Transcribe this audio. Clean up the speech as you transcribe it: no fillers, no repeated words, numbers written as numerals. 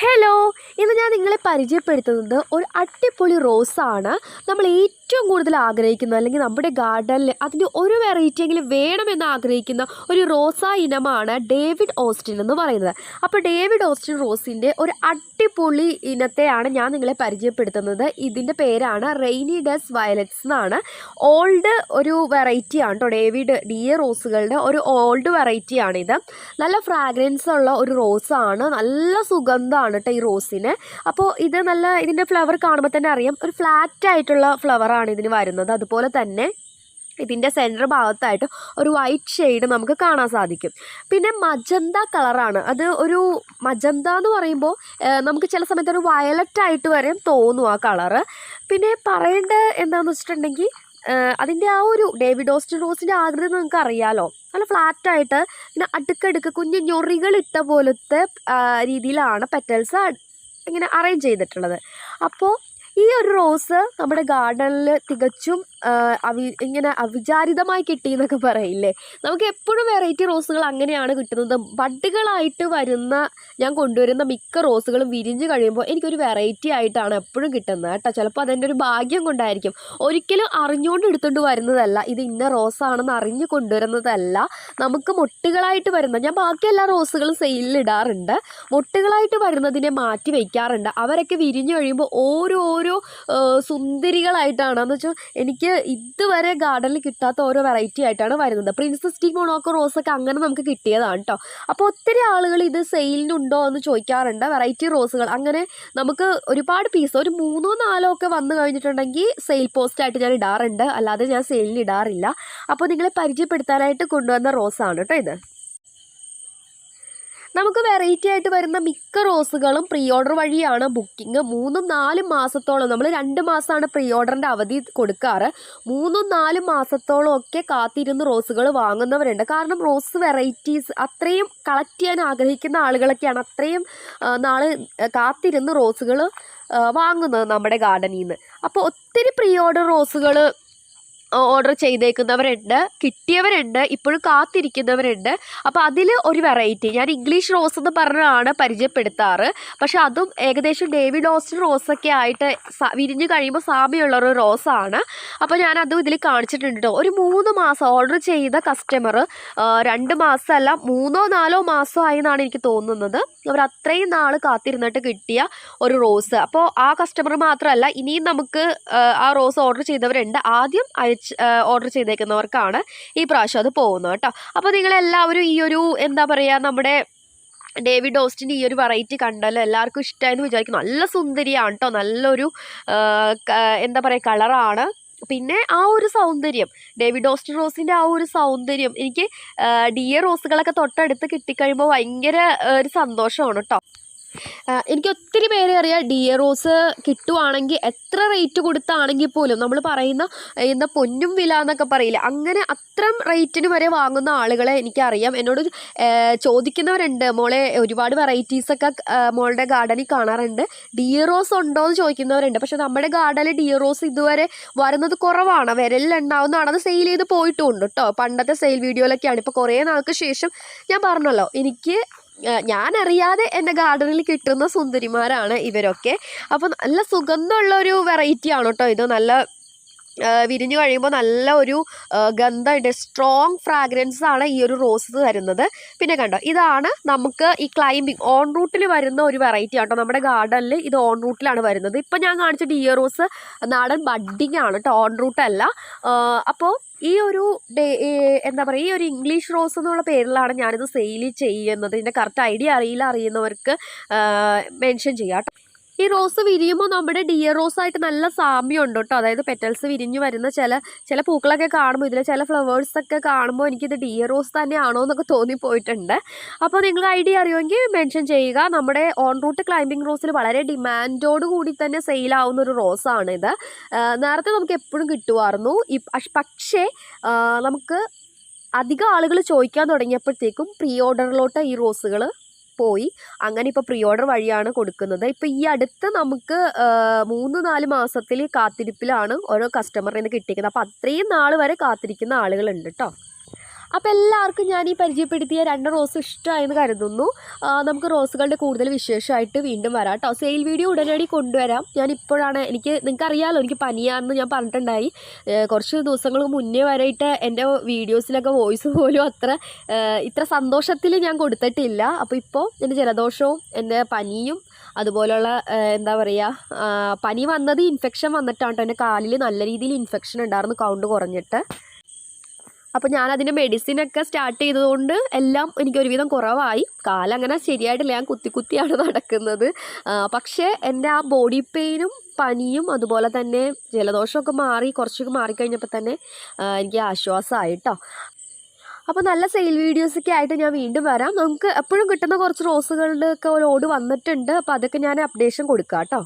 Hello, ഇന്ന് ഞാൻ നിങ്ങളെ പരിചയപ്പെടുത്തുന്നത് ഒരു അടിപൊളി റോസാണ്. നമ്മൾ ഏറ്റവും കൂടുതൽ ആഗ്രഹിക്കുന്ന അല്ലെങ്കിൽ നമ്മുടെ ഗാർഡനിൽ അതിൻ്റെ ഒരു വെറൈറ്റിയെങ്കിലും വേണമെന്ന് ആഗ്രഹിക്കുന്ന ഒരു റോസാ ഇനമാണ് ഡേവിഡ് ഓസ്റ്റിൻ എന്ന് പറയുന്നത്. അപ്പോൾ ഡേവിഡ് ഓസ്റ്റിൻ റോസിൻ്റെ ഒരു അടിപൊളി ഇനത്തെയാണ് ഞാൻ നിങ്ങളെ പരിചയപ്പെടുത്തുന്നത്. ഇതിൻ്റെ പേരാണ് റെയിനി ഡസ് വയലറ്റ്സ് എന്നാണ്. ഓൾഡ് ഒരു വെറൈറ്റിയാണ് കേട്ടോ. ഡി എ റോസുകളുടെ ഒരു ഓൾഡ് വെറൈറ്റിയാണിത്. നല്ല ഫ്രാഗ്രൻസ് ഉള്ള ഒരു റോസാണ്. നല്ല സുഗന്ധമാണ് കേട്ടോ ഈ റോസിന്. അപ്പോൾ ഇതിൻ്റെ ഫ്ലവർ കാണുമ്പോൾ തന്നെ അറിയാം, ഒരു ഫ്ലാറ്റ് ആയിട്ടുള്ള ഫ്ലവറാണ് ഇതിന് വരുന്നത്. അതുപോലെ തന്നെ ഇതിൻ്റെ സെൻറ്റർ ഭാഗത്തായിട്ട് ഒരു വൈറ്റ് ഷെയ്ഡ് നമുക്ക് കാണാൻ സാധിക്കും. പിന്നെ മജന്ത കളറാണ് അത്. ഒരു മജന്ത എന്ന് പറയുമ്പോൾ നമുക്ക് ചില സമയത്ത് ഒരു വയലറ്റ് ആയിട്ട് വരെ തോന്നും ആ കളറ്. പിന്നെ പറയേണ്ടത് എന്താണെന്ന് വെച്ചിട്ടുണ്ടെങ്കിൽ അതിൻ്റെ ആ ഒരു ഡേവിഡ് ഓസ്റ്റിൻ റോസിൻ്റെ ആകൃതി നിങ്ങൾക്ക് അറിയാലോ. നല്ല ഫ്ലാറ്റായിട്ട് ഇങ്ങനെ അടുക്കടുക്ക് കുഞ്ഞു ഞൊറികളിട്ട പോലത്തെ രീതിയിലാണ് പെറ്റൽസ് ഇങ്ങനെ അറേഞ്ച് ചെയ്തിട്ടുള്ളത്. അപ്പോൾ ഈ ഒരു റോസ് നമ്മുടെ ഗാർഡനിൽ തികച്ചും ഇങ്ങനെ അവിചാരിതമായി കിട്ടി എന്നൊക്കെ പറയില്ലേ. നമുക്ക് എപ്പോഴും വെറൈറ്റി റോസുകൾ അങ്ങനെയാണ് കിട്ടുന്നത്. ബഡുകളായിട്ട് ഞാൻ കൊണ്ടുവരുന്ന മിക്ക റോസുകളും വിരിഞ്ഞ് കഴിയുമ്പോൾ എനിക്കൊരു വെറൈറ്റി ആയിട്ടാണ് എപ്പോഴും കിട്ടുന്നത് കേട്ടോ. ചിലപ്പോൾ അതെൻ്റെ ഒരു ഭാഗ്യം കൊണ്ടായിരിക്കും. ഒരിക്കലും അറിഞ്ഞുകൊണ്ട് എടുത്തുകൊണ്ട് വരുന്നതല്ല, ഇത് ഇന്ന റോസാണെന്ന് അറിഞ്ഞ് കൊണ്ടുവരുന്നതല്ല. നമുക്ക് മൊട്ടുകളായിട്ട് ഞാൻ ബാക്കി എല്ലാ റോസുകളും സെയിലിടാറുണ്ട്. മൊട്ടുകളായിട്ട് വരുന്നതിനെ മാറ്റി വയ്ക്കാറുണ്ട്. അവരൊക്കെ വിരിഞ്ഞ് കഴിയുമ്പോൾ ഓരോ സുന്ദരികളായിട്ടാണ്. എന്ന് വെച്ചാൽ എനിക്ക് ഇതുവരെ ഗാർഡനിൽ കിട്ടാത്ത ഓരോ വെറൈറ്റി ആയിട്ടാണ് വരുന്നത്. പ്രിൻസസ് ടി മൊണോക്കോ റോസൊക്കെ അങ്ങനെ നമുക്ക് കിട്ടിയതാണ് കേട്ടോ. അപ്പോൾ ഒത്തിരി ആളുകൾ ഇത് സെയിലിനുണ്ടോ എന്ന് ചോദിക്കാറുണ്ട്. വെറൈറ്റി റോസുകൾ അങ്ങനെ നമുക്ക് ഒരുപാട് പീസ്, ഒരു 3-4 ഒക്കെ വന്നു കഴിഞ്ഞിട്ടുണ്ടെങ്കിൽ സെയിൽ പോസ്റ്റായിട്ട് ഞാൻ ഇടാറുണ്ട്. അല്ലാതെ ഞാൻ സെയിലിന് ഇടാറില്ല. അപ്പോൾ നിങ്ങളെ പരിചയപ്പെടുത്താനായിട്ട് കൊണ്ടുവന്ന റോസാണ് കേട്ടോ ഇത്. നമുക്ക് വെറൈറ്റി ആയിട്ട് വരുന്ന മിക്ക റോസുകളും പ്രീ ഓർഡർ വഴിയാണ് ബുക്കിംഗ്. 3-4 മാസത്തോളം, നമ്മൾ 2 മാസമാണ് പ്രീ ഓർഡറിൻ്റെ അവധി കൊടുക്കാറ്. 3-4 മാസത്തോളം ഒക്കെ കാത്തിരുന്ന് റോസുകൾ വാങ്ങുന്നവരുണ്ട്. കാരണം റോസ് വെറൈറ്റീസ് അത്രയും കളക്ട് ചെയ്യാൻ ആഗ്രഹിക്കുന്ന ആളുകളൊക്കെയാണ് അത്രയും നാൾ കാത്തിരുന്ന് റോസുകൾ വാങ്ങുന്നത് നമ്മുടെ ഗാർഡനിൽ നിന്ന്. അപ്പോൾ ഒത്തിരി പ്രീ ഓർഡർ റോസുകൾ ഓർഡർ ചെയ്തേക്കുന്നവരുണ്ട്, കിട്ടിയവരുണ്ട്, ഇപ്പോഴും കാത്തിരിക്കുന്നവരുണ്ട്. അപ്പോൾ അതിൽ ഒരു വെറൈറ്റി ഞാൻ ഇംഗ്ലീഷ് റോസ് എന്ന് പറഞ്ഞാണ് പരിചയപ്പെടുത്താറ്. പക്ഷെ അതും ഏകദേശം ഡേവിഡ് ഓസ്റ്റിൻ റോസൊക്കെ ആയിട്ട് വിരിഞ്ഞ് കഴിയുമ്പോൾ സാമ്യമുള്ളൊരു റോസാണ്. അപ്പോൾ ഞാനതും ഇതിൽ കാണിച്ചിട്ടുണ്ട് കേട്ടോ. ഒരു 3 മാസം ഓർഡർ ചെയ്ത കസ്റ്റമർ 2 മാസമല്ല 3-4 മാസമായി എന്നാണ് എനിക്ക് തോന്നുന്നത്. അവർ അത്രയും നാൾ കാത്തിരുന്നിട്ട് കിട്ടിയ ഒരു റോസ്. അപ്പോൾ ആ കസ്റ്റമർ മാത്രമല്ല, ഇനിയും നമുക്ക് ആ റോസ് ഓർഡർ ചെയ്തവരുണ്ട്. ആദ്യം ഓർഡർ ചെയ്തേക്കുന്നവർക്കാണ് ഈ പ്രാവശ്യം അത് പോകുന്നത് കേട്ടോ. അപ്പോൾ നിങ്ങളെല്ലാവരും ഈ ഒരു എന്താ പറയുക, നമ്മുടെ ഡേവിഡ് ഓസ്റ്റിൻ്റെ ഈ ഒരു വെറൈറ്റി കണ്ടല്ലോ, എല്ലാവർക്കും ഇഷ്ടമായെന്ന് വിചാരിക്കുന്നു. നല്ല സുന്ദരിയാണ് കേട്ടോ. നല്ലൊരു എന്താ പറയുക കളറാണ്. പിന്നെ ആ ഒരു സൗന്ദര്യം, ഡേവിഡ് ഓസ്റ്റിൻ റോസിൻ്റെ ആ ഒരു സൗന്ദര്യം എനിക്ക് DA റോസുകളൊക്കെ തൊട്ടടുത്ത് കിട്ടിക്കഴിയുമ്പോൾ ഭയങ്കര ഒരു സന്തോഷമാണ് കേട്ടോ. എനിക്ക് ഒത്തിരി പേരെ അറിയാം, DA റോസ് കിട്ടുവാണെങ്കിൽ എത്ര റേറ്റ് കൊടുത്താണെങ്കിൽ പോലും നമ്മൾ പറയുന്ന എന്താ പൊന്നും വില എന്നൊക്കെ പറയില്ല, അങ്ങനെ അത്രയും റേറ്റിന് വരെ വാങ്ങുന്ന ആളുകളെ എനിക്കറിയാം. എന്നോട് ചോദിക്കുന്നവരുണ്ട്, മോളെ ഒരുപാട് വെറൈറ്റീസൊക്കെ മോളുടെ ഗാർഡനിൽ കാണാറുണ്ട്, DA റോസ് ഉണ്ടോ എന്ന് ചോദിക്കുന്നവരുണ്ട്. പക്ഷെ നമ്മുടെ ഗാർഡനിൽ DA റോസ് ഇതുവരെ വരുന്നത് കുറവാണ്, വിരലിലുണ്ടാവുന്നതാണ്. അത് സെയിൽ ചെയ്ത് പോയിട്ടുമുണ്ട് കേട്ടോ. പണ്ടത്തെ സെയിൽ വീഡിയോയിലൊക്കെയാണ്. ഇപ്പോൾ കുറേ നാൾക്ക് ശേഷം ഞാൻ പറഞ്ഞല്ലോ, ഞാനറിയാതെ എൻ്റെ ഗാർഡനിൽ കിട്ടുന്ന സുന്ദരിമാരാണ് ഇവരൊക്കെ. അപ്പോൾ നല്ല സുഗന്ധമുള്ളൊരു വെറൈറ്റിയാണ് കേട്ടോ ഇത്. നല്ല വിരിഞ്ഞു കഴിയുമ്പോൾ നല്ല ഒരു ഗന്ധമുണ്ട്, സ്ട്രോങ് ഫ്രാഗ്രൻസ് ആണ് ഈ ഒരു റോസ് തരുന്നത്. പിന്നെ കണ്ടോ, ഇതാണ് നമുക്ക് ഈ ക്ലൈമ്പിംഗ് ഓൺ റൂട്ടിൽ വരുന്ന ഒരു വെറൈറ്റി ആട്ടോ. നമ്മുടെ ഗാർഡനിൽ ഇത് ഓൺ റൂട്ടിലാണ് വരുന്നത്. ഇപ്പം ഞാൻ കാണിച്ച DA റോസ് നാടൻ ബഡ്ഡിങ് ആണ് കേട്ടോ, ഓൺ റൂട്ടല്ല. അപ്പോൾ ഈ ഒരു എന്താ പറയുക, ഈ ഒരു ഇംഗ്ലീഷ് റോസ് എന്നുള്ള പേരിലാണ് ഞാനിത് സെയിൽ ചെയ്യുന്നത്. ഇതിൻ്റെ കറക്റ്റ് ഐഡിയ അറിയുന്നവർക്ക് മെൻഷൻ ചെയ്യാം കേട്ടോ. ഈ റോസ് വിരിയുമ്പോൾ നമ്മുടെ DA റോസായിട്ട് നല്ല സാമ്യമുണ്ട് കേട്ടോ. അതായത് പെറ്റൽസ് വിരിഞ്ഞ് വരുന്ന ചില പൂക്കളൊക്കെ കാണുമ്പോൾ, ഇതിലെ ചില ഫ്ലവേഴ്സൊക്കെ കാണുമ്പോൾ എനിക്കിത് DA റോസ് തന്നെയാണോ എന്നൊക്കെ തോന്നിപ്പോയിട്ടുണ്ട്. അപ്പോൾ നിങ്ങൾ ഐഡിയ അറിയുമെങ്കിൽ മെൻഷൻ ചെയ്യുക. നമ്മുടെ ഓൺ റൂട്ട് ക്ലൈമ്പിംഗ് റോസിൽ വളരെ ഡിമാൻഡോട് കൂടി തന്നെ സെയിലാവുന്ന ഒരു റോസാണിത്. നേരത്തെ നമുക്ക് എപ്പോഴും കിട്ടുമായിരുന്നു. പക്ഷേ നമുക്ക് അധികം ആളുകൾ ചോദിക്കാൻ തുടങ്ങിയപ്പോഴത്തേക്കും പ്രീ ഓർഡറിലോട്ട് ഈ റോസുകൾ പോയി. അങ്ങനെ ഇപ്പോൾ പ്രീ ഓർഡർ വഴിയാണ് കൊടുക്കുന്നത്. ഇപ്പോൾ ഈ അടുത്ത് നമുക്ക് 3-4 മാസത്തിൽ കാത്തിരിപ്പിലാണ് ഓരോ കസ്റ്റമറിൽ നിന്ന് കിട്ടിയിരിക്കുന്നത്. അപ്പോൾ അത്രയും നാൾ വരെ കാത്തിരിക്കുന്ന ആളുകളുണ്ട് കേട്ടോ. അപ്പോൾ എല്ലാവർക്കും ഞാൻ ഈ പരിചയപ്പെടുത്തിയ 2 റോസ് ഇഷ്ടമായെന്ന് കരുതുന്നു. നമുക്ക് റോസുകളുടെ കൂടുതൽ വിശേഷമായിട്ട് വീണ്ടും വരാം കേട്ടോ. സെയിൽ വീഡിയോ ഉടനടി കൊണ്ടുവരാം. ഞാനിപ്പോഴാണ് നിങ്ങൾക്കറിയാമല്ലോ എനിക്ക് പനിയാണെന്ന് ഞാൻ പറഞ്ഞിട്ടുണ്ടായി. കുറച്ച് ദിവസങ്ങൾക്ക് മുന്നേ വരെയായിട്ട് എൻ്റെ വീഡിയോസിലൊക്കെ വോയിസ് പോലും ഇത്ര സന്തോഷത്തിൽ ഞാൻ കൊടുത്തിട്ടില്ല. അപ്പോൾ ഇപ്പോൾ എൻ്റെ ജലദോഷവും എൻ്റെ പനിയും അതുപോലുള്ള എന്താ പറയുക, പനി വന്നത് ഇൻഫെക്ഷൻ വന്നിട്ടാണ് കേട്ടോ. എൻ്റെ കാലിൽ നല്ല രീതിയിൽ ഇൻഫെക്ഷൻ ഉണ്ടായിരുന്നു, കൗണ്ട് കുറഞ്ഞിട്ട്. അപ്പോൾ ഞാനതിൻ്റെ മെഡിസിനൊക്കെ സ്റ്റാർട്ട് ചെയ്തതുകൊണ്ട് എല്ലാം എനിക്കൊരുവിധം കുറവായി. കാലങ്ങനെ ശരിയായിട്ടില്ല, ഞാൻ കുത്തിയാണ് നടക്കുന്നത്. പക്ഷേ എൻ്റെ ആ ബോഡി പെയിനും പനിയും അതുപോലെ തന്നെ ജലദോഷമൊക്കെ കുറച്ചൊക്കെ മാറിക്കഴിഞ്ഞപ്പോൾ തന്നെ എനിക്ക് ആശ്വാസമായി കേട്ടോ. അപ്പോൾ നല്ല സെയിൽ വീഡിയോസൊക്കെ ആയിട്ട് ഞാൻ വീണ്ടും വരാം. നമുക്ക് എപ്പോഴും കിട്ടുന്ന കുറച്ച് റോസുകളുടെ ഒക്കെ ലോഡ് വന്നിട്ടുണ്ട്. അപ്പോൾ അതൊക്കെ ഞാൻ അപ്ഡേഷൻ കൊടുക്കാം കേട്ടോ.